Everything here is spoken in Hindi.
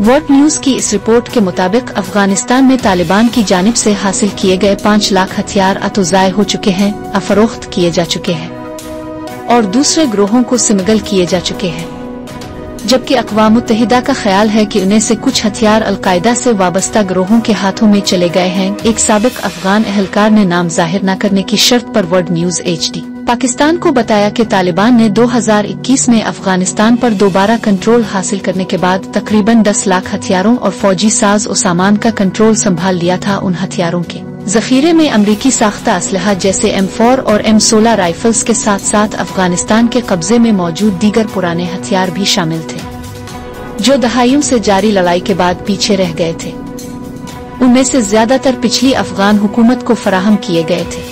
वर्ल्ड न्यूज की इस रिपोर्ट के मुताबिक अफगानिस्तान में तालिबान की जानिब से हासिल किए गए 5 लाख हथियार अतुज़ाय हो चुके हैं, अफरोख्त किए जा चुके हैं और दूसरे ग्रोहों को स्मगल किए जा चुके हैं, जबकि अक़वाम मुत्तहिदा का ख्याल है कि उन्हें से कुछ हथियार अलकायदा से वाबस्ता ग्रोहों के हाथों में चले गए हैं। एक साबिक अफगान एहलकार ने नाम जाहिर न करने की शर्त पर वर्ल्ड न्यूज HD पाकिस्तान को बताया कि तालिबान ने 2021 में अफगानिस्तान पर दोबारा कंट्रोल हासिल करने के बाद तकरीबन 10 लाख हथियारों और फौजी साज और सामान का कंट्रोल संभाल लिया था। उन हथियारों के जखीरे में अमरीकी साख्ता असलहा जैसे M4 और M16 राइफल्स के साथ साथ अफगानिस्तान के कब्जे में मौजूद दीगर पुराने हथियार भी शामिल थे, जो दहाइयों से जारी लड़ाई के बाद पीछे रह गए थे। उनमें से ज्यादातर पिछली अफगान हुकूमत को फराहम किए गए थे।